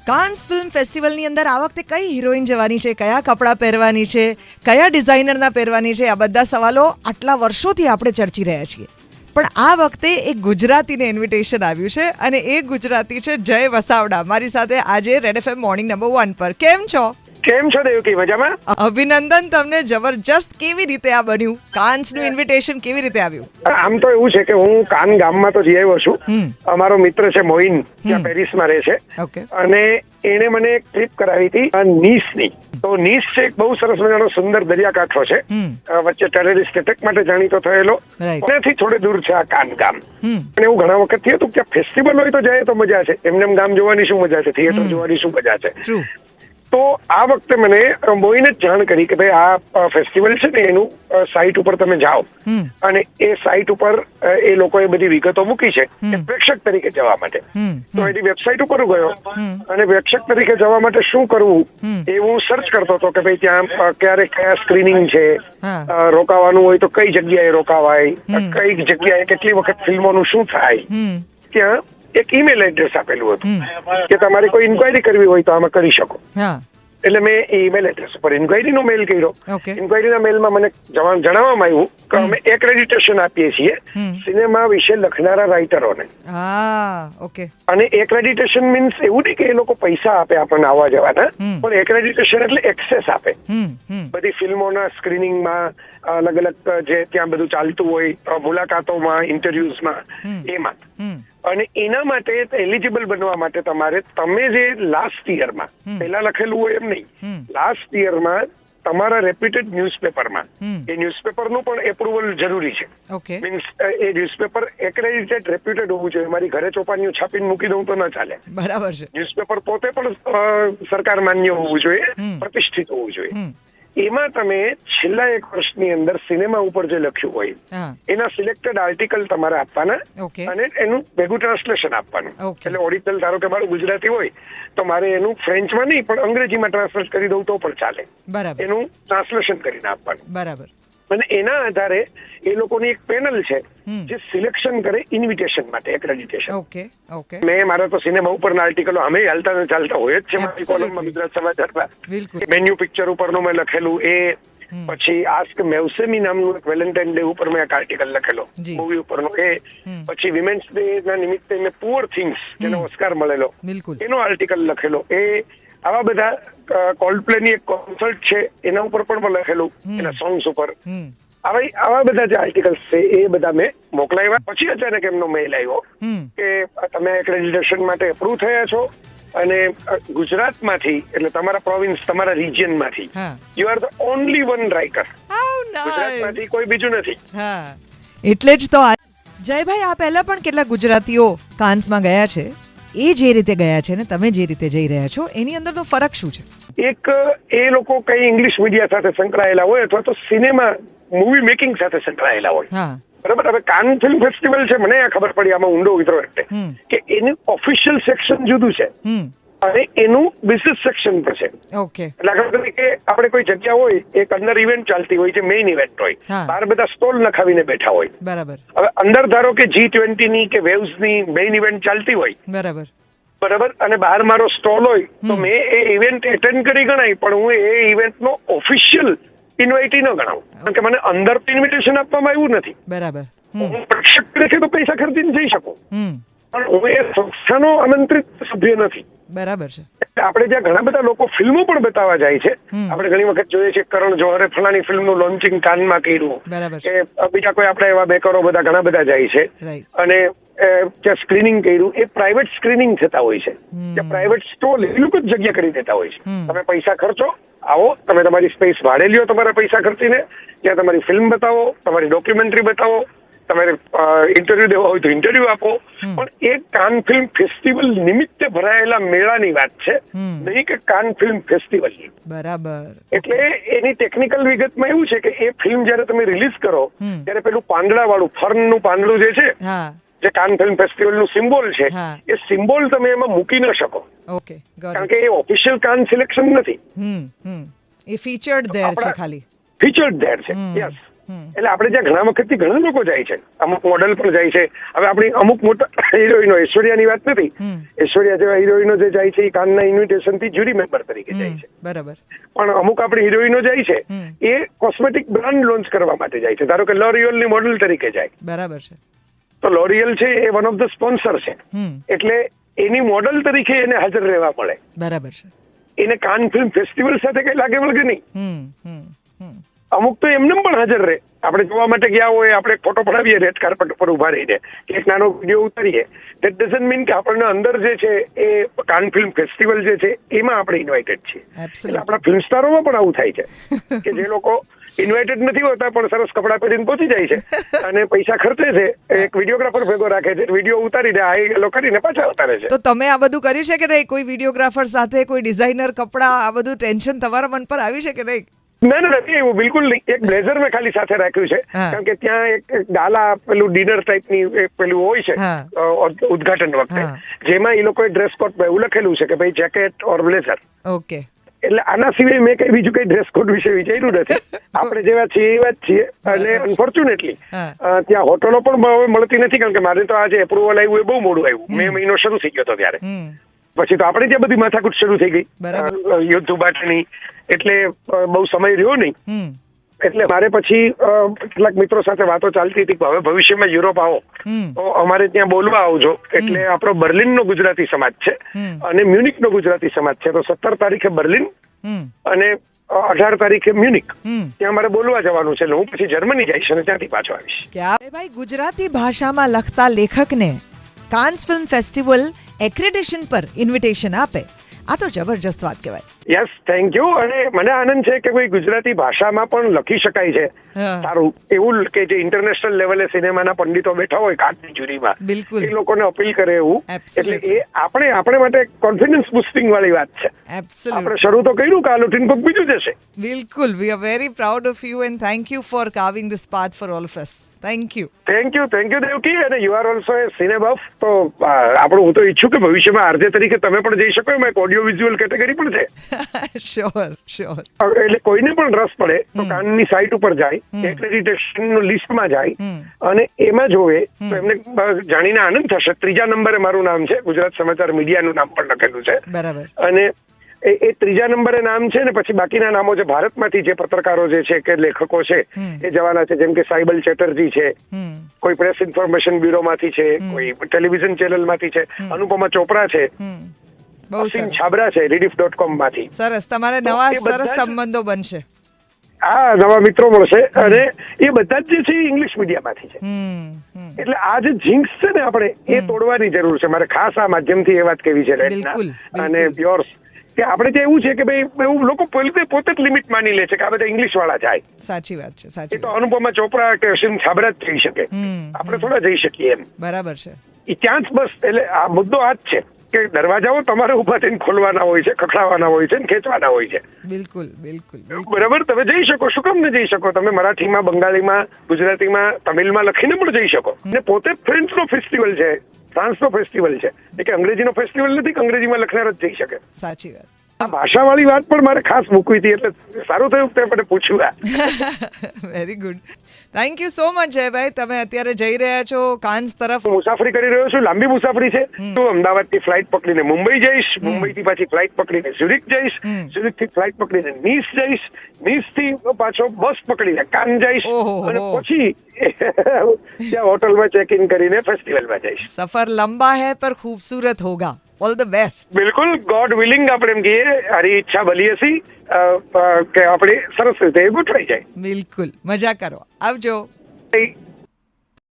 Cannes film ફેસ્ટિવલની અંદર આ વખતે કઈ હિરોઈન જવાની છે, કયા કપડાં પહેરવાની છે, કયા ડિઝાઇનરના પહેરવાની છે, આ બધા સવાલો આટલા વર્ષોથી આપણે ચર્ચી રહ્યા છીએ. પણ આ વખતે એક ગુજરાતીને ઇન્વિટેશન આવ્યું છે અને એ ગુજરાતી છે જય વસાવડા. મારી સાથે આજે રેડ એફએમ મોર્નિંગ નંબર 1 પર. કેમ છો? કેમ છો દેવકી? મજામાં? અભિનંદન તમને. જબરજસ્ત. કેવી રીતે આ બન્યું? કાન્સનું ઇન્વિટેશન કેવી રીતે આવ્યું? આમ તો એવું છે કે હું કાન ગામમાં તો જઈ આવ્યો છું. અમારો મિત્ર છે મોઇન, ત્યાં પેરિસમાં રહે છે. ઓકે. અને એને મને એક ટ્રીપ કરાવી હતી નીસની. તો નીસ છે એક બહુ સરસ મજાનો સુંદર દરિયાકાંઠો છે, વચ્ચે ટેરરિસ્ટ એટેક માટે જાણીતો થયેલો. એનાથી થોડે દૂર છે આ કાન ગામ. અને એવું ઘણા વખત થયું હતું કે ફેસ્ટિવલ હોય તો જાય તો મજા છે, એમને ગામ જોવાની શું મજા છે, થિયેટર જોવાની શું મજા છે. તો આ વખતે મને મોઈને જ જાણ કરી કે ભાઈ આ ફેસ્ટિવલ છે ને એનું સાઇટ ઉપર તમે જાઓ અને એ સાઇટ ઉપર એ લોકોએ બધી વિગતો મૂકી છે કે પ્રેક્ષક તરીકે જવા માટે. તો એની વેબસાઇટ ઉપર ગયો અને પ્રેક્ષક તરીકે જવા માટે શું કરવું એ હું સર્ચ કરતો હતો કે ભાઈ ત્યાં ક્યારે કયા સ્ક્રીનિંગ છે, રોકાવાનું હોય તો કઈ જગ્યાએ રોકાવાય, કઈ જગ્યાએ કેટલી વખત ફિલ્મોનું શું થાય. ત્યાં એક ઈમેલ એડ્રેસ આપેલું હતું કે તમારે કોઈ ઇન્ક્વાયરી કરવી હોય તો આમાં કરી શકો. એટલે મેં ઈમેલ એડ્રેસ ઉપર ઇન્ક્વાયરીનો મેલ કર્યો. ઇન્ક્વાયરીના મેલમાં મને જણાવવામાં આવ્યું કે અમે એક્રેડિટેશન આપીએ છીએ સિનેમા વિશે લખનારા રાઇટરોને. અને એક્રેડિટેશન મીન્સ એવું નહીં કે એ લોકો પૈસા આપે આપણને આવવા જવાના, પણ એક્રેડિટેશન એટલે એક્સેસ આપે બધી ફિલ્મોના સ્ક્રીનિંગમાં, અલગ અલગ જે ત્યાં બધું ચાલતું હોય, મુલાકાતોમાં, ઇન્ટરવ્યુઝમાં, એમાં. અને એના માટે એલિજિબલ બનવા માટે તમે જે લાસ્ટ યરમાં પહેલા લખેલું હોય એમ નહીં, લાસ્ટ યરમાં તમારા રેપ્યુટેડ ન્યૂઝપેપરમાં એ ન્યૂઝપેપરનું પણ એપ્રુવલ જરૂરી છે. મીન્સ એ ન્યૂઝપેપર એક્રેડિટેડ રેપ્યુટેડ હોવું જોઈએ. મારી ઘરે ચોપાનીઓ છાપીને મૂકી દઉં તો ન ચાલે. બરાબર છે. ન્યૂઝપેપર પોતે પણ સરકાર માન્ય હોવું જોઈએ, પ્રતિષ્ઠિત હોવું જોઈએ. એમાં તમે છેલ્લા 1 વર્ષની અંદર સિનેમા ઉપર જે લખ્યું હોય એના સિલેક્ટેડ આર્ટિકલ તમારે આપવાના અને એનું ભેગું ટ્રાન્સલેશન આપવાનું. એટલે ઓરિજિનલ ધારો કે મારું ગુજરાતી હોય તો મારે એનું ફ્રેન્ચમાં નહીં પણ અંગ્રેજીમાં ટ્રાન્સલેટ કરી દઉં તો પણ ચાલે. એનું ટ્રાન્સલેશન કરીને આપવાનું. બરાબર. અને એના આધારે એ લોકોની એક પેનલ છે જે સિલેક્શન કરે ઇન્વિટેશન માટે, એક્રેડિટેશન. મેં મારા તો સિનેમા ઉપરના આર્ટિકલો અમે હાલતા ને ચાલતા હોય જ છે મારી કોલમમાં ગુજરાત સમાચારમાં. મેન્યુ પિક્ચર ઉપરનું મેં લખેલું એ, પછી આસ્ક મેવસેમી નામનું એક વેલેન્ટાઇન ડે ઉપર મેં એક આર્ટિકલ લખેલો મૂવી ઉપરનો એ, પછી વિમેન્સ ડે ના નિમિત્તે મેં પુઅર થિંગ્સ જેનો ઓસ્કાર મળેલો એનો આર્ટિકલ લખેલો એ. આવા બધા કોલ્ડપ્લેની એક કોન્સર્ટ છે એના ઉપર પણ લખેલું, એના સોંગ્સ ઉપર. આવા બધા જે આર્ટિકલ્સ છે એ બધા મેં મોકલાવ્યા. પછી અચાનક એમનો મેલ આવ્યો કે તમે એક્રેડિટેશન માટે અપ્રૂવ થયા છો અને ગુજરાતમાંથી, એટલે તમારા પ્રોવિન્સ, તમારા રિજિયનમાંથી you are the only one writer. ગુજરાતમાંથી કોઈ બીજું નથી. એટલે જ તો જયભાઈ, આ પહેલા પણ કેટલા ગુજરાતીઓ કાન્સમાં ગયા છે. એ જે રીતે ગયા છે ને તમે જે રીતે જઈ રહ્યા છો એની અંદર તો ફરક શું છે? એક એ લોકો કઈ ઇંગ્લિશ મીડિયા સાથે સંકળાયેલા હોય અથવા તો સિનેમા મૂવી મેકિંગ સાથે સંકળાયેલા હોય. બરાબર. હવે કાન ફિલ્મ ફેસ્ટિવલ છે, મને ખબર પડી આમાં ઊંડો ઉતરો એટલે કે એનું ઓફિશિયલ સેક્શન જુદું છે અને એનું બિઝનેસ સેક્શન પણ છે. એટલે આગળ તરીકે આપણે કોઈ જગ્યા હોય, એક અંદર ઇવેન્ટ ચાલતી હોય જે મેઇન ઇવેન્ટ હોય, બહાર બધા સ્ટોલ નખાવીને બેઠા હોય. બરાબર. હવે અંદર ધારો કે G20 ની કે વેવ્સ ની મેઇન ઇવેન્ટ ચાલતી હોય. બરાબર. અને બહાર મારો સ્ટોલ હોય તો મેં એ ઇવેન્ટ એટેન્ડ કરી ગણાય, પણ હું એ ઇવેન્ટનો ઓફિશિયલ ઇન્વાઇટી ન ગણાવું, કારણ કે મને અંદર ઇન્વિટેશન આપવામાં આવ્યું નથી. બરાબર. હું પ્રેક્ષક તરીકે તો પૈસા ખર્ચીને જઈ શકું, પણ હું એ સંસ્થાનો આમંત્રિત સભ્ય નથી. બરાબર છે. આપણે જ્યાં ઘણા બધા લોકો ફિલ્મો પણ બતાવવા જાય છે, આપણે ઘણી વખત જોઈએ છે કરણ જોહરે ફલાણી ફિલ્મનું લોન્ચિંગ કાનમાં કર્યું, કે બીજા કોઈ આપણે એવા બેકરો બધા ઘણા બધા જાય છે અને ત્યાં સ્ક્રીનિંગ કર્યું. એ પ્રાઇવેટ સ્ક્રીનિંગ થતા હોય છે, ત્યાં પ્રાઇવેટ સ્ટોલ એ લોકો જ જગ્યા કરી દેતા હોય છે. તમે પૈસા ખર્ચો, આવો, તમે તમારી સ્પેસ ભાડે લ્યો તમારા પૈસા ખર્ચીને, ત્યાં તમારી ફિલ્મ બતાવો, તમારી ડોક્યુમેન્ટરી બતાવો, તમારે ઇન્ટરવ્યુ દેવા હોય તો ઇન્ટરવ્યુ આપો. પણ એ કાન ફિલ્મ ફેસ્ટિવલ નિમિત્તે ભરાયેલા મેળાની વાત છે, નહીં કે કાન ફિલ્મ ફેસ્ટિવલની. બરાબર. એટલે એની ટેકનિકલ વિગતમાં એવું છે કે એ ફિલ્મ જયારે તમે રિલીઝ કરો ત્યારે પેલું પાંદડા વાળું ફર્નનું પાંદડું જે છે, જે કાન ફિલ્મ ફેસ્ટિવલનું સિમ્બોલ છે, એ સિમ્બોલ તમે એમાં મૂકી ન શકો, કારણ કે એ ઓફિશિયલ કાન સિલેક્શન નથી. એ ફીચર્ડ ધેર છે, ખાલી ફીચર્ડ ધેર છે. યસ. એટલે આપણે ત્યાં ઘણા વખતથી ઘણા લોકો જાય છે, અમુક મોડલ પણ જાય છે. હવે આપણી અમુક મોટા હિરોઈનો, ઐશ્વર્યાની વાત નથી, ઐશ્વર્યા જેવા હિરોઈનો જે જાય છે એ કાનના ઇન્વિટેશન થી જ્યુરી મેમ્બર તરીકે જાય છે. બરાબર. પણ અમુક આપણી હિરોઈનો જાય છે એ કોસ્મેટિક બ્રાન્ડ લોન્ચ કરવા માટે જાય છે. ધારો કે લોરિયલ ની મોડલ તરીકે જાય. બરાબર છે. તો લોરિયલ છે એ વન ઓફ ધ સ્પોન્સર છે, એટલે એની મોડલ તરીકે એને હાજર રહેવા મળે. બરાબર છે. એને કાન ફિલ્મ ફેસ્ટિવલ સાથે કઈ લાગે વળગે નહીં. અમુક તો એમને પણ હાજર રહે. આપણે જોવા માટે ગયા હોય, આપણે ફોટો પડાવીએ રેડ કાર્પેટ ઉપર ઉભા રહીને, એક નાનો વિડીયો ઉતારીએ, ધેટ ડઝન્ટ મીન કે આપણને અંદર જે છે એ કાન ફિલ્મ ફેસ્ટિવલ જે છે એમાં આપણે ઇન્વાઇટેડ છીએ. એટલે આપણા ફિલ્મ સ્ટારોમાં પણ આવું થાય છે કે જે લોકો ઇન્વાઇટેડ નથી હોતા પણ સરસ કપડાં પહેરીને પહોંચી જાય છે અને પૈસા ખર્ચે છે, એક વિડીયોગ્રાફર ભેગો રાખે છે, વિડીયો ઉતારીને હાઈ કરીને પાછા ઉતારે છે. તો તમે આ બધું કરી છે કે નહીં? કોઈ વિડીયોગ્રાફર સાથે, કોઈ ડિઝાઇનર કપડાં, આ બધું ટેન્શન તમારા મન પર આવી છે કે નહીં? ના નથી એવું, બિલકુલ નહીં. એક બ્લેઝર મેં ખાલી સાથે રાખ્યું છે, કારણ કે ત્યાં એક ગાલા પેલું ડિનર ટાઈપની પેલું હોય છે ઉદઘાટન વખતે, જેમાં એ લોકોએ ડ્રેસ કોડ એવું લખેલું છે કે ભાઈ જેકેટ ઓર બ્લેઝર. ઓકે. એટલે આના સિવાય મેં કઈ બીજું કઈ ડ્રેસ કોડ વિશે વિચાર્યું નથી. આપણે જેવા છીએ એવા જ છીએ. અને અનફોર્ચ્યુનેટલી ત્યાં હોટલો પણ હવે મળતી નથી, કારણ કે મારે તો આજે એપ્રુવલ આવ્યું એ બહુ મોડું આવ્યું. મે મહિનો શરૂ થઈ ગયો હતો ત્યારે. પછી તો આપણે ત્યાં બધી માથાકૂટ શરૂ થઈ ગઈ યુદ્ધ ઉબાટની, એટલે બહુ સમય રહ્યો નહીં. એટલે મારે પછી કેટલાક મિત્રો સાથે વાતો ચાલતી હતી કે હવે ભવિષ્યમાં યુરોપ આવો તો અમારે ત્યાં બોલવા આવજો. એટલે આપણો બર્લિનનો ગુજરાતી સમાજ છે અને મ્યુનિકનો ગુજરાતી સમાજ છે. તો 17 તારીખે બર્લિન અને 18 તારીખે મ્યુનિક, ત્યાં મારે બોલવા જવાનું છે. એટલે હું પછી જર્મની જઈશ અને ત્યાંથી પાછો આવીશ. ભાઈ, ગુજરાતી ભાષામાં લખતા લેખકને કાન્સ ફિલ્મ ફેસ્ટિવલ એક્રેડિશન પર ઇન્વિટેશન આપે, આ તો જબરજસ્ત વાત કહેવાય. Yes, thank you. અને મને આનંદ છે કે કોઈ ગુજરાતી ભાષામાં પણ લખી શકાય છે સારું એવું, કે જે ઇન્ટરનેશનલ લેવલે સિનેમાના પંડિતો બેઠા હોય કાચની જ્યુરીમાં, એ લોકોને અપીલ કરે એવું. એટલે એ આપણે માટે કોન્ફિડન્સ બુસ્ટિંગ વાળી વાત છે. આપણે શરૂ તો કર્યું, કે આ લૂંટીને કોક બીજું જશે. બિલકુલ. We are very proud of you and thank you for carving this path for all of us. Thank you Devki. અને you are also a cine buff. તો આપણું હું તો ઈચ્છું કે ભવિષ્યમાં આરજે તરીકે તમે પણ જઈ શકો. એમાં એક ઓડિયો વિઝ્યુઅલ કેટેગરી પણ છે. શ્યોર. એટલે કોઈને પણ રસ પડે તો કાનની સાઇટ ઉપર જાય, એક્રેડિટેશન લિસ્ટમાં જાય અને એમાં જોવે તો એમને જાણીને આનંદ થશે. 3જા નંબરે મારું નામ છે, ગુજરાત સમાચાર મીડિયાનું નામ પણ લખેલું છે. બરાબર. અને એ 3જા નંબરે નામ છે ને પછી બાકીના નામો છે ભારતમાંથી જે પત્રકારો જે છે કે લેખકો છે એ જવાના છે. જેમ કે સાયબલ ચેટર્જી છે, કોઈ પ્રેસ ઇન્ફોર્મેશન બ્યુરોમાંથી છે, કોઈ ટેલિવિઝન ચેનલમાંથી છે, અનુપમા ચોપરા છે, અસીમ છાબરા છે rediff.com માંથી. સરસ. તમારે નવા સરસ સંબંધો બનશે. હા, નવા મિત્રો મળશે. અને એ બધા જ જે છે ઇંગ્લિશ મીડિયામાંથી છે. એટલે આ જે જિંક્સ છે ને આપણે એ તોડવાની જરૂર છે. મારે ખાસ આ માધ્યમથી એ વાત કહેવી છે અને યોર્સ, કે આપણે ત્યાં એવું છે કે ભાઈ એવું લોકો પોતે જ લિમિટ માની લે છે કે આ બધા ઇંગ્લિશ વાળા જાય. સાચી વાત છે. સાચી. તો અનુપમા ચોપરા કે અસીમ છાબરા જ જઈ શકે, આપણે થોડા જઈ શકીએ એમ. બરાબર છે. એ ત્યાં જ બસ. એટલે આ મુદ્દો આ જ છે કે દરવાજાઓ તમારે ઉભા થઈને ખોલવાના હોય છે, ખખડાવવાના હોય છે, ખેંચવાના હોય છે. બિલકુલ. બરાબર. તમે જઈ શકો. શું કામ ન જઈ શકો? તમે મરાઠીમાં, બંગાળીમાં, ગુજરાતીમાં, તમિલમાં લખીને પણ જઈ શકો. અને પોતે ફ્રેન્ચનો ફેસ્ટિવલ છે, ફ્રાન્સનો ફેસ્ટિવલ છે, એ કે અંગ્રેજીનો ફેસ્ટિવલ નથી કે અંગ્રેજીમાં લખનાર જ જઈ શકે. સાચી વાત. આ ભાષાવાળી વાત પણ મારે ખાસ મૂકવી હતી, એટલે સારું થયું તે મને પૂછ્યું. Very good. Thank you so much Jaybhai. તમે અત્યારે જઈ રહ્યા છો કાન્સ તરફ? મુસાફરી કરી રહ્યો છું. લાંબી મુસાફરી છે. તો અમદાવાદથી ફ્લાઇટ પકડીને મુંબઈ જઈશ, મુંબઈથી પાછી ફ્લાઇટ પકડીને ઝુરિક જઈશ, ઝુરિકથી ફ્લાઇટ પકડીને નીસ જઈશ, નીસથી પાછો બસ પકડીને કાન જઈશ અને પછી ત્યાં હોટલમાં ચેક ઇન કરીને ફેસ્ટિવલમાં જઈશ. સફર લંબા હૈ પર ખૂબસૂરત હોગા. All the best. બિલકુલ. ગોડ વિલિંગ આપણે એમ કહીએ, હરી ઈચ્છા ભલી હસી કે આપણે સરસ રીતે ગોઠવાઈ જાય. બિલકુલ. મજા કરો. આવજો.